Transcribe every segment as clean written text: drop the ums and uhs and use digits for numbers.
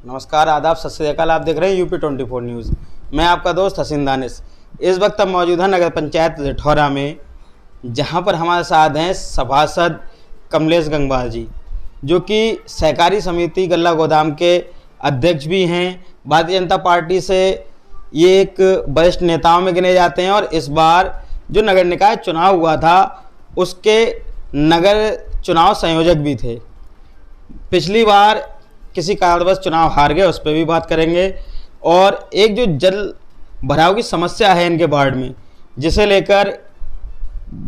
नमस्कार, आदाब, सत श्री अकाल। आप देख रहे हैं यूपी 24 न्यूज़। मैं आपका दोस्त हसीन दानिश। इस वक्त हम मौजूद हैं नगर पंचायत रिठौरा में, जहां पर हमारे साथ हैं सभासद कमलेश गंगवार जी, जो कि सहकारी समिति गल्ला गोदाम के अध्यक्ष भी हैं। भारतीय जनता पार्टी से ये एक वरिष्ठ नेताओं में गिने जाते हैं और इस बार जो नगर निकाय चुनाव हुआ था उसके नगर चुनाव संयोजक भी थे। पिछली बार किसी कारणवश चुनाव हार गए, उस पर भी बात करेंगे। और एक जो जल भराव की समस्या है इनके वार्ड में, जिसे लेकर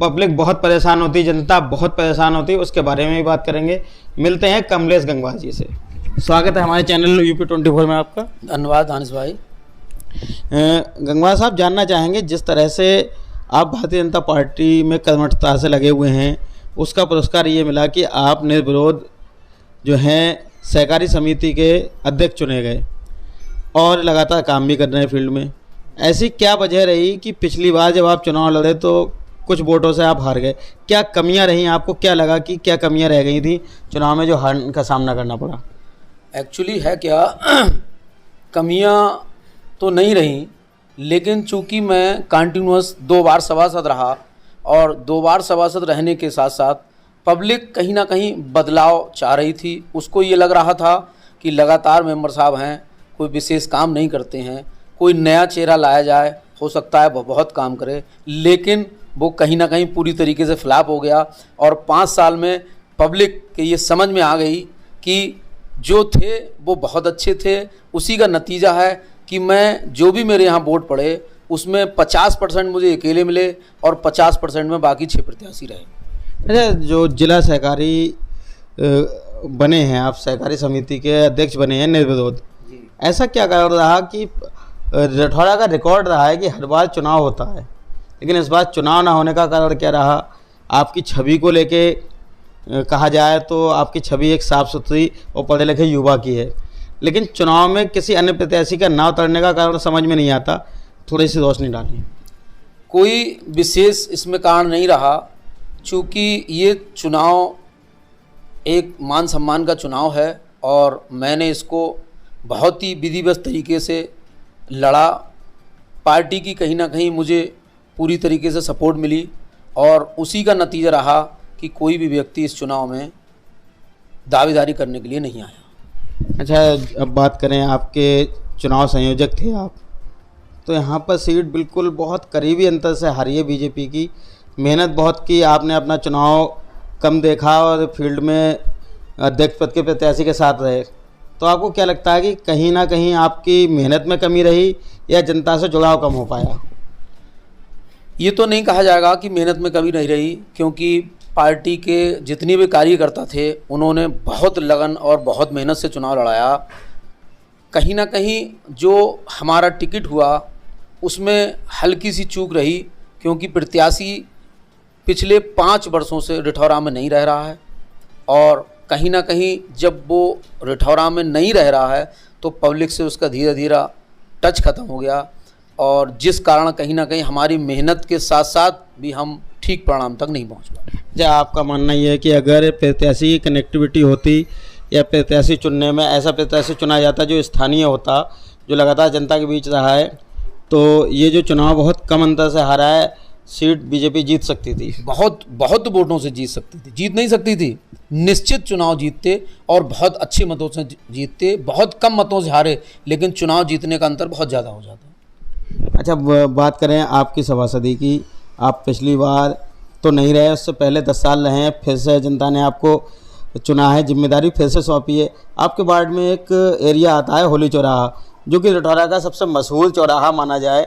पब्लिक बहुत परेशान होती, जनता बहुत परेशान होती, उसके बारे में भी बात करेंगे। मिलते हैं कमलेश गंगवार जी से। स्वागत है हमारे चैनल यूपी 24 में आपका। धन्यवाद दानिश भाई। गंगवार साहब, जानना चाहेंगे जिस तरह से आप भारतीय जनता पार्टी में कर्मठता से लगे हुए हैं, उसका पुरस्कार ये मिला कि आप निर्विरोध जो हैं सहकारी समिति के अध्यक्ष चुने गए और लगातार काम भी कर रहे हैं फील्ड में। ऐसी क्या वजह रही कि पिछली बार जब आप चुनाव लड़े तो कुछ वोटों से आप हार गए? क्या कमियां रहीं? आपको क्या लगा कि क्या कमियां रह गई थी चुनाव में जो हार का सामना करना पड़ा? एक्चुअली है क्या, कमियां तो नहीं रहीं, लेकिन चूंकि मैं कंटिन्यूअस 2 बार सभासद रहा और 2 बार सभासद रहने के साथ साथ पब्लिक कहीं ना कहीं बदलाव चाह रही थी। उसको ये लग रहा था कि लगातार मेंबर साहब हैं, कोई विशेष काम नहीं करते हैं, कोई नया चेहरा लाया जाए, हो सकता है वो बहुत काम करे, लेकिन वो कहीं ना कहीं पूरी तरीके से फ्लॉप हो गया। और 5 साल में पब्लिक के ये समझ में आ गई कि जो थे वो बहुत अच्छे थे। उसी का नतीजा है कि मैं जो भी मेरे यहाँ वोट पड़े उसमें 50% मुझे अकेले मिले और 50% में बाकी 6 प्रत्याशी रहे। अच्छा, जो जिला सहकारी बने हैं आप, सहकारी समिति के अध्यक्ष बने हैं निर्विरोध, ऐसा क्या कारण रहा कि रिठौरा का रिकॉर्ड रहा है कि हर बार चुनाव होता है, लेकिन इस बार चुनाव ना होने का कारण क्या रहा? आपकी छवि को लेके कहा जाए तो आपकी छवि एक साफ सुथरी और पढ़े लिखे युवा की है, लेकिन चुनाव में किसी अन्य प्रत्याशी का नाव उतरने का कारण समझ में नहीं आता। थोड़ी सी रोशनी डालिए। कोई विशेष इसमें कारण नहीं रहा, चूँकि ये चुनाव एक मान सम्मान का चुनाव है और मैंने इसको बहुत ही विधिवत तरीके से लड़ा। पार्टी की कहीं ना कहीं मुझे पूरी तरीके से सपोर्ट मिली और उसी का नतीजा रहा कि कोई भी व्यक्ति इस चुनाव में दावेदारी करने के लिए नहीं आया। अच्छा, अब बात करें, आपके चुनाव संयोजक थे आप, तो यहाँ पर सीट बिल्कुल बहुत करीबी अंतर से हारी है बीजेपी की। मेहनत बहुत की आपने, अपना चुनाव कम देखा और फील्ड में अध्यक्ष पद के प्रत्याशी के साथ रहे, तो आपको क्या लगता है कि कहीं ना कहीं आपकी मेहनत में कमी रही या जनता से जुड़ाव कम हो पाया? ये तो नहीं कहा जाएगा कि मेहनत में कमी नहीं रही, क्योंकि पार्टी के जितने भी कार्यकर्ता थे उन्होंने बहुत लगन और बहुत मेहनत से चुनाव लड़ाया। कहीं ना कहीं जो हमारा टिकट हुआ उसमें हल्की सी चूक रही, क्योंकि प्रत्याशी पिछले 5 वर्षों से रिठौरा में नहीं रह रहा है और कहीं ना कहीं जब वो रिठौरा में नहीं रह रहा है तो पब्लिक से उसका धीरे धीरे टच ख़त्म हो गया, और जिस कारण कहीं ना कहीं हमारी मेहनत के साथ साथ भी हम ठीक परिणाम तक नहीं पहुंच पाए। क्या आपका मानना ये है कि अगर प्रत्याशी की कनेक्टिविटी होती या प्रत्याशी चुनने में ऐसा प्रत्याशी चुना जाता जो स्थानीय होता, जो लगातार जनता के बीच रहा है, तो ये जो चुनाव बहुत कम अंतर से हारा है, सीट बीजेपी जीत सकती थी? बहुत वोटों से जीत सकती थी। जीत नहीं सकती थी, निश्चित चुनाव जीतते और बहुत अच्छे मतों से जीतते। बहुत कम मतों से हारे, लेकिन चुनाव जीतने का अंतर बहुत ज़्यादा हो जाता। अच्छा, बात करें आपकी सभासदी की, आप पिछली बार तो नहीं रहे, उससे पहले 10 साल रहे हैं, फिर से जनता ने आपको चुना है, जिम्मेदारी फिर से सौंपी है। आपके वार्ड में एक एरिया आता है होली चौराहा, जो कि रिठौरा का सबसे मशहूर चौराहा माना जाए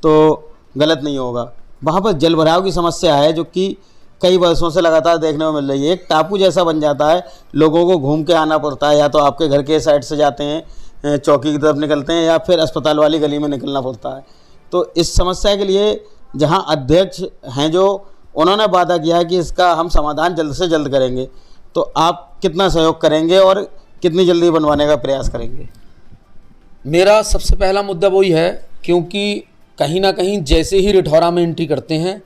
तो गलत नहीं होगा। वहाँ पर जल भराव की समस्या है जो कि कई वर्षों से लगातार देखने को मिल रही है। एक टापू जैसा बन जाता है, लोगों को घूम के आना पड़ता है, या तो आपके घर के साइड से जाते हैं, चौकी की तरफ निकलते हैं, या फिर अस्पताल वाली गली में निकलना पड़ता है। तो इस समस्या के लिए जहाँ अध्यक्ष हैं जो, उन्होंने वादा किया है कि इसका हम समाधान जल्द से जल्द करेंगे, तो आप कितना सहयोग करेंगे और कितनी जल्दी बनवाने का प्रयास करेंगे? मेरा सबसे पहला मुद्दा वही है, क्योंकि कहीं ना कहीं जैसे ही रिठौरा में एंट्री करते हैं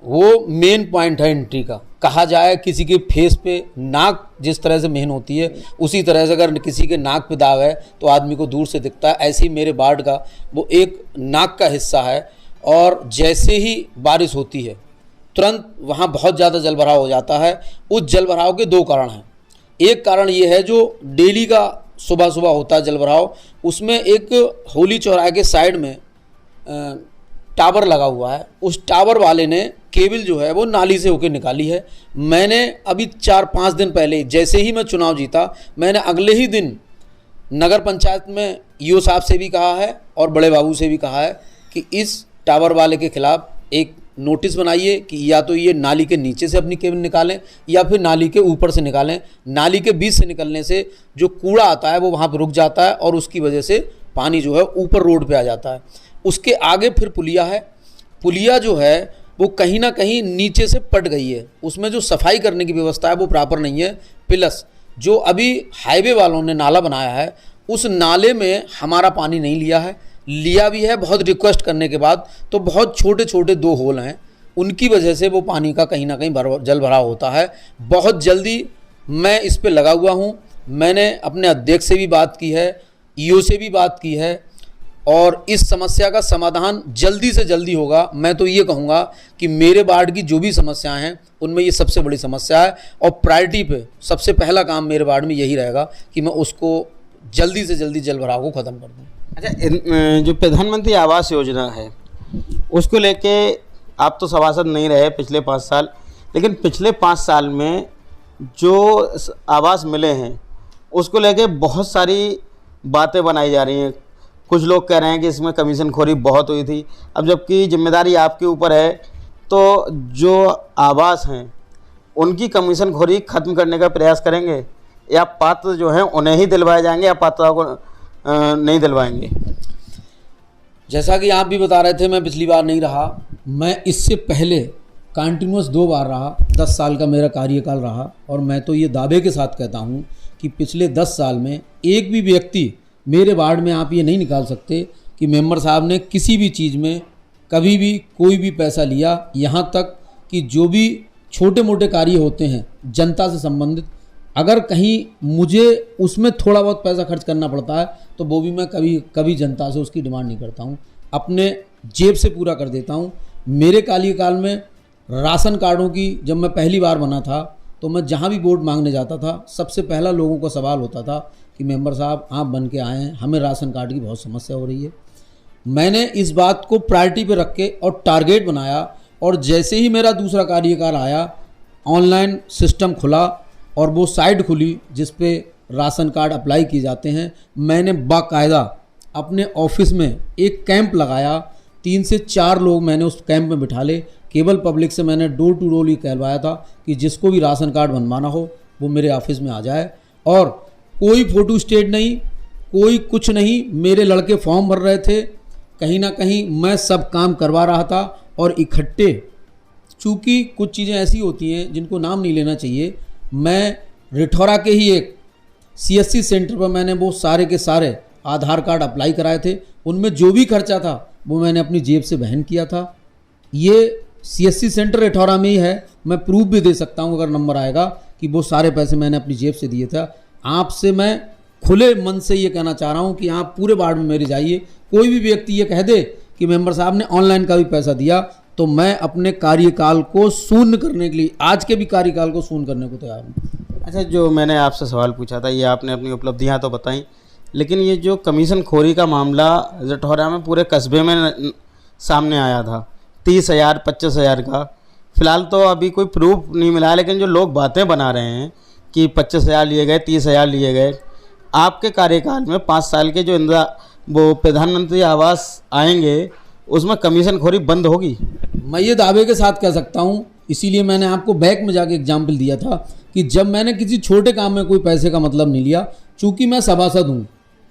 वो मेन पॉइंट है एंट्री का। कहा जाए किसी के फेस पे नाक जिस तरह से मेन होती है, उसी तरह से अगर किसी के नाक पे दाग है तो आदमी को दूर से दिखता है। ऐसे ही मेरे वार्ड का वो एक नाक का हिस्सा है, और जैसे ही बारिश होती है तुरंत वहाँ बहुत ज़्यादा जलभराव हो जाता है। उस जलभराव के दो कारण हैं। एक कारण ये है जो डेली का सुबह सुबह होता है जलभराव, उसमें एक होली चौराहे के साइड में टावर लगा हुआ है। उस टावर वाले ने केबल जो है वो नाली से होकर निकाली है। मैंने अभी 4-5 दिन पहले, जैसे ही मैं चुनाव जीता, मैंने अगले ही दिन नगर पंचायत में ईओ साहब से भी कहा है और बड़े बाबू से भी कहा है कि इस टावर वाले के खिलाफ एक नोटिस बनाइए कि या तो ये नाली के नीचे से अपनी केबल निकालें या फिर नाली के ऊपर से निकालें। नाली के बीच से निकलने से जो कूड़ा आता है वो वहाँ पर रुक जाता है और उसकी वजह से पानी जो है ऊपर रोड पे आ जाता है। उसके आगे फिर पुलिया है। पुलिया जो है वो कहीं ना कहीं नीचे से पट गई है, उसमें जो सफाई करने की व्यवस्था है वो प्रॉपर नहीं है। प्लस जो अभी हाईवे वालों ने नाला बनाया है, उस नाले में हमारा पानी नहीं लिया भी है बहुत रिक्वेस्ट करने के बाद, तो बहुत छोटे छोटे 2 होल हैं, उनकी वजह से वो पानी का कहीं ना कहीं जल भराव होता है। बहुत जल्दी मैं इस पे लगा हुआ हूँ। मैंने अपने अध्यक्ष से भी बात की है, ईओ से भी बात की है, और इस समस्या का समाधान जल्दी से जल्दी होगा। मैं तो ये कहूँगा कि मेरे वार्ड की जो भी समस्याएं हैं उनमें ये सबसे बड़ी समस्या है, और प्रायोरिटी पे सबसे पहला काम मेरे वार्ड में यही रहेगा कि मैं उसको जल्दी से जल्दी जल भराव को ख़त्म कर दूँ। अच्छा, जो प्रधानमंत्री आवास योजना है उसको लेके आप तो सभासद नहीं रहे पिछले 5 साल, लेकिन पिछले 5 साल में जो आवास मिले हैं उसको लेके बहुत सारी बातें बनाई जा रही हैं। कुछ लोग कह रहे हैं कि इसमें कमीशन खोरी बहुत हुई थी। अब जबकि जिम्मेदारी आपके ऊपर है, तो जो आवास हैं उनकी कमीशन खोरी ख़त्म करने का प्रयास करेंगे, या पात्र जो हैं उन्हें ही दिलवाए जाएंगे या पात्रों को नहीं दिलवाएंगे? जैसा कि आप भी बता रहे थे, मैं पिछली बार नहीं रहा, मैं इससे पहले कंटिन्यूस 2 बार रहा। 10 साल का मेरा कार्यकाल रहा, और मैं तो ये दावे के साथ कहता हूँ कि पिछले 10 साल में एक भी व्यक्ति मेरे वार्ड में, आप ये नहीं निकाल सकते कि मेंबर साहब ने किसी भी चीज़ में कभी भी कोई भी पैसा लिया। यहाँ तक कि जो भी छोटे मोटे कार्य होते हैं जनता से संबंधित, अगर कहीं मुझे उसमें थोड़ा बहुत पैसा खर्च करना पड़ता है तो वो भी मैं कभी जनता से उसकी डिमांड नहीं करता हूँ, अपने जेब से पूरा कर देता हूँ। मेरे कार्यकाल में राशन कार्डों की, जब मैं पहली बार बना था तो मैं जहाँ भी वोट मांगने जाता था, सबसे पहला लोगों को सवाल होता था कि मेंबर साहब आप बन के आए हैं, हमें राशन कार्ड की बहुत समस्या हो रही है। मैंने इस बात को प्रायोरिटी पे रख के और टारगेट बनाया, और जैसे ही मेरा दूसरा कार्यकाल आया, ऑनलाइन सिस्टम खुला और वो साइट खुली जिस पे राशन कार्ड अप्लाई किए जाते हैं। मैंने बाकायदा अपने ऑफिस में एक कैंप लगाया, 3 से 4 लोग मैंने उस कैंप में बिठा ले। केवल पब्लिक से मैंने डोर टू डोर ही कहलवाया था कि जिसको भी राशन कार्ड बनवाना हो वो मेरे ऑफिस में आ जाए, और कोई फ़ोटो स्टेट नहीं, कोई कुछ नहीं। मेरे लड़के फॉर्म भर रहे थे, कहीं ना कहीं मैं सब काम करवा रहा था। और इकट्ठे, चूँकि कुछ चीज़ें ऐसी होती हैं जिनको नाम नहीं लेना चाहिए, मैं रिठौरा के ही एक CSC सेंटर पर मैंने वो सारे के सारे आधार कार्ड अप्लाई कराए थे। उनमें जो भी खर्चा था वो मैंने अपनी जेब से वहन किया था। ये CSC सेंटर रिठौरा में ही है, मैं प्रूफ भी दे सकता हूँ अगर नंबर आएगा कि वो सारे पैसे मैंने अपनी जेब से दिए था। आपसे मैं खुले मन से ये कहना चाह रहा हूँ कि आप पूरे वार्ड में मेरे जाइए, कोई भी व्यक्ति ये कह दे कि मेंबर साहब ने ऑनलाइन का भी पैसा दिया, तो मैं अपने कार्यकाल को शून्य करने के लिए, आज के भी कार्यकाल को शून्य करने को तैयार हूँ। अच्छा, जो मैंने आपसे सवाल पूछा था, ये आपने अपनी उपलब्धियां तो बताई, लेकिन ये जो कमीशन खोरी का मामला रिठौरा में पूरे कस्बे में सामने आया था, 30,000 25,000 का, फिलहाल तो अभी कोई प्रूफ नहीं मिला है, लेकिन जो लोग बातें बना रहे हैं कि 25,000 लिए गए, 30,000 लिए गए, आपके कार्यकाल में 5 साल के जो वो प्रधानमंत्री आवास आएंगे उसमें कमीशन खोरी बंद होगी? मैं ये दावे के साथ कह सकता हूँ, इसीलिए मैंने आपको बैक में जाके एग्जाम्पल दिया था कि जब मैंने किसी छोटे काम में कोई पैसे का मतलब नहीं लिया, चूँकि मैं सभासद हूँ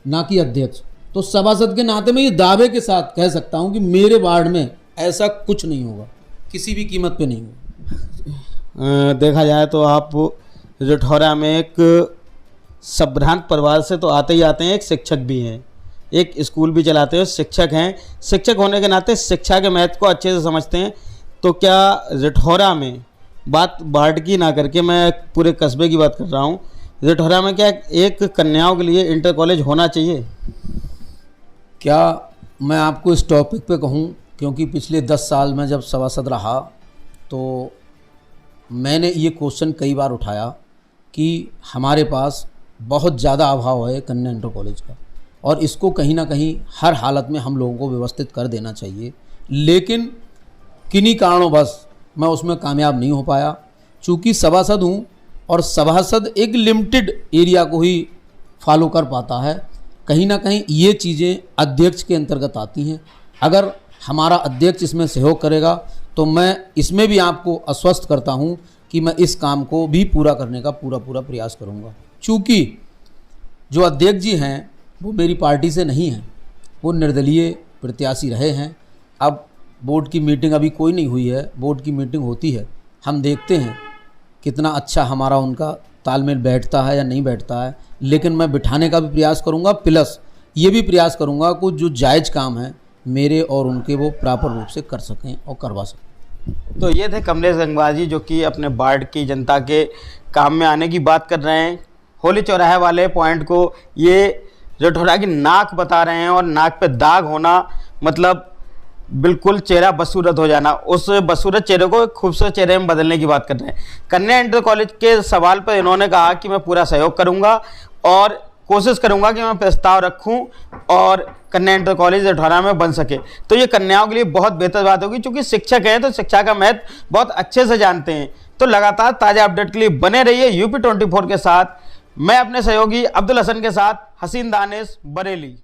ना कि अध्यक्ष, तो सभासद के नाते मैं ये दावे के साथ कह सकता हूँ कि मेरे वार्ड में ऐसा कुछ नहीं होगा, किसी भी कीमत पे नहीं होगा। देखा जाए तो आप रिठौरा में एक संभ्रांत परिवार से तो आते ही आते हैं, एक शिक्षक भी हैं, एक स्कूल भी चलाते हैं, शिक्षक हैं। शिक्षक होने के नाते शिक्षा के महत्व को अच्छे से समझते हैं। तो क्या जेठौरा में, बात बाढ़ की ना करके मैं पूरे कस्बे की बात कर रहा हूँ, जेठौरा में क्या एक कन्याओं के लिए इंटर कॉलेज होना चाहिए? क्या मैं आपको इस टॉपिक पे कहूँ, क्योंकि पिछले 10 साल में जब सभासद रहा तो मैंने ये क्वेश्चन कई बार उठाया कि हमारे पास बहुत ज़्यादा अभाव है कन्या इंटर कॉलेज का, और इसको कहीं ना कहीं हर हालत में हम लोगों को व्यवस्थित कर देना चाहिए। लेकिन किन्हीं कारणोंवश मैं उसमें कामयाब नहीं हो पाया। चूँकि सभासद हूँ और सभासद एक लिमिटेड एरिया को ही फॉलो कर पाता है, कहीं ना कहीं ये चीज़ें अध्यक्ष के अंतर्गत आती हैं। अगर हमारा अध्यक्ष इसमें सहयोग करेगा तो मैं इसमें भी आपको आश्वस्त करता हूँ कि मैं इस काम को भी पूरा करने का पूरा प्रयास करूँगा। चूँकि जो अध्यक्ष जी हैं वो मेरी पार्टी से नहीं हैं, वो निर्दलीय प्रत्याशी रहे हैं। अब बोर्ड की मीटिंग अभी कोई नहीं हुई है, बोर्ड की मीटिंग होती है, हम देखते हैं कितना अच्छा हमारा उनका तालमेल बैठता है या नहीं बैठता है। लेकिन मैं बिठाने का भी प्रयास करूंगा, प्लस ये भी प्रयास करूंगा कि जो जायज़ काम है मेरे और उनके वो प्रॉपर रूप से कर सकें और करवा सकें। तो ये थे कमलेश गंगवार जी, जो कि अपने वार्ड की जनता के काम में आने की बात कर रहे हैं। होली चौराहे वाले पॉइंट को ये जेठौरा की नाक बता रहे हैं, और नाक पे दाग होना मतलब बिल्कुल चेहरा बदसूरत हो जाना, उस बदसूरत चेहरे को खूबसूरत चेहरे में बदलने की बात कर रहे हैं। कन्या इंटर कॉलेज के सवाल पर इन्होंने कहा कि मैं पूरा सहयोग करूंगा और कोशिश करूंगा कि मैं प्रस्ताव रखूं और कन्या इंटर कॉलेज जेठौरा में बन सके। तो ये कन्याओं के लिए बहुत बेहतर बात होगी, क्योंकि शिक्षक हैं तो शिक्षा का महत्व बहुत अच्छे से जानते हैं। तो लगातार ताज़ा अपडेट के लिए बने रहिए यूपी 24 के साथ। मैं अपने सहयोगी अब्दुल हसन के साथ, हसीन दानिश, बरेली।